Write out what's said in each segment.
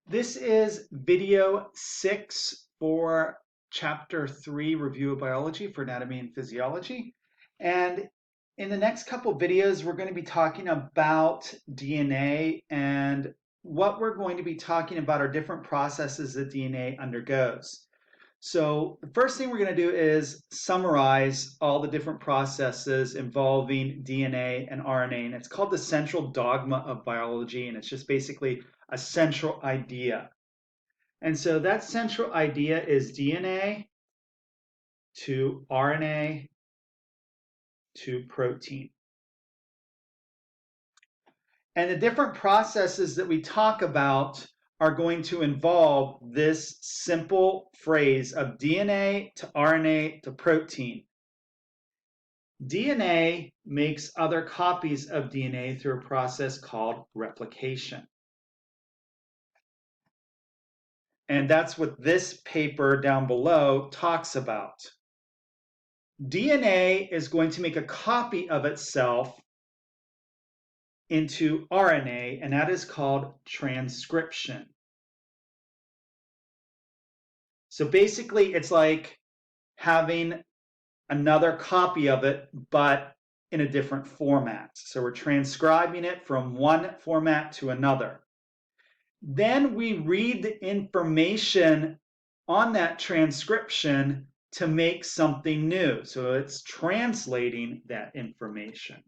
This is video 6 for chapter 3, Review of Biology for Anatomy and Physiology. And in the next couple videos, we're going to be talking about DNA, and what we're going to be talking about are different processes that DNA undergoes. So the first thing we're going to do is summarize all the different processes involving DNA and RNA, and it's called the central dogma of biology, and it's just basically a central idea. And so that central idea is DNA to RNA to protein. And the different processes that we talk about are going to involve this simple phrase of DNA to RNA to protein. DNA makes other copies of DNA through a process called replication. And that's what this paper down below talks about. DNA is going to make a copy of itself into RNA, and that is called transcription. So basically, it's like having another copy of it, but in a different format. So we're transcribing it from one format to another. Then we read the information on that transcription to make something new. So it's translating that information.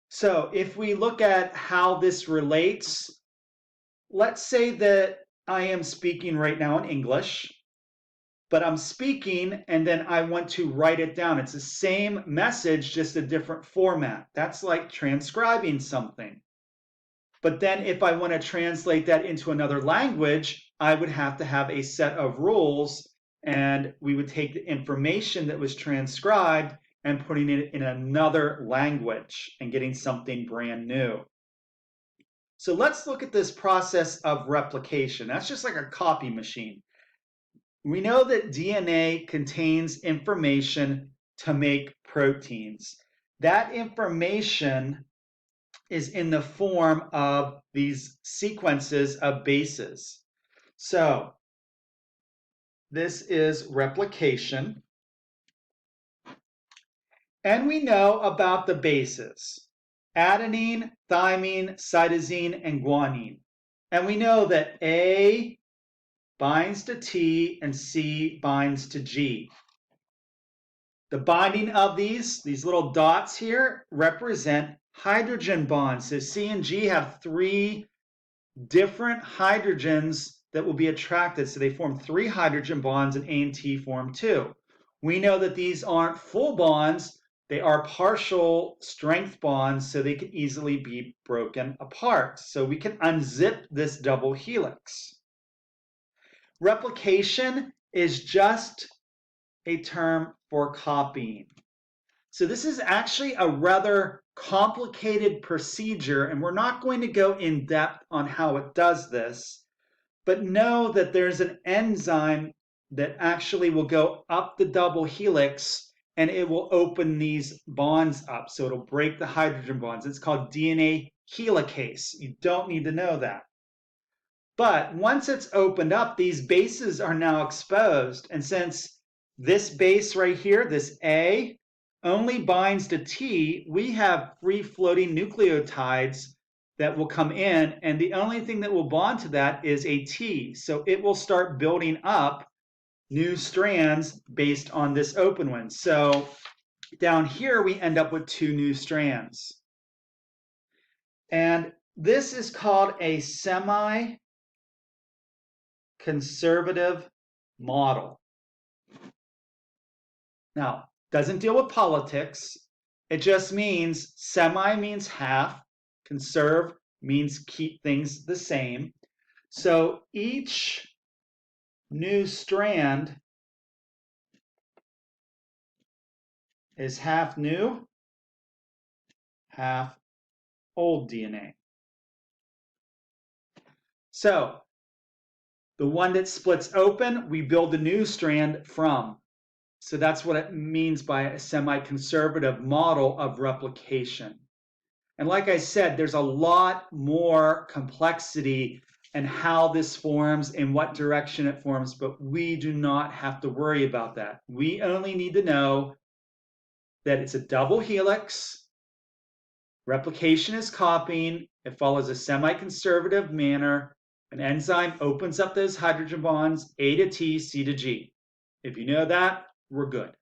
So if we look at how this relates, let's say that I am speaking right now in English, but I'm speaking and then I want to write it down. It's the same message, just a different format. That's like transcribing something. But then if I want to translate that into another language, I would have to have a set of rules, and we would take the information that was transcribed and putting it in another language and getting something brand new. So let's look at this process of replication. That's just like a copy machine. We know that DNA contains information to make proteins. That information is in the form of these sequences of bases. So this is replication. And we know about the bases: adenine, thymine, cytosine, and guanine. And we know that A binds to T and C binds to G. The binding of these little dots here, represent hydrogen bonds. So C and G have three different hydrogens that will be attracted. So they form three hydrogen bonds, and A and T form two. We know that these aren't full bonds. They are partial strength bonds, so they can easily be broken apart. So we can unzip this double helix. Replication is just a term for copying. So this is actually a rather complicated procedure, and we're not going to go in depth on how it does this, but know that there's an enzyme that actually will go up the double helix and it will open these bonds up. So it'll break the hydrogen bonds. It's called DNA helicase. You don't need to know that. But once it's opened up, these bases are now exposed. And since this base right here, this A, only binds to T, we have free-floating nucleotides that will come in, and the only thing that will bond to that is a T. So it will start building up new strands based on this open one. So down here, we end up with two new strands. And this is called a semi-conservative model. Now, doesn't deal with politics. It just means semi means half, conserve means keep things the same. So each new strand is half new, half old DNA. So the one that splits open, we build a new strand from. So that's what it means by a semi-conservative model of replication. And like I said, there's a lot more complexity and how this forms and what direction it forms, but we do not have to worry about that. We only need to know that it's a double helix, replication is copying, it follows a semi-conservative manner, an enzyme opens up those hydrogen bonds, A to T, C to G. If you know that, we're good.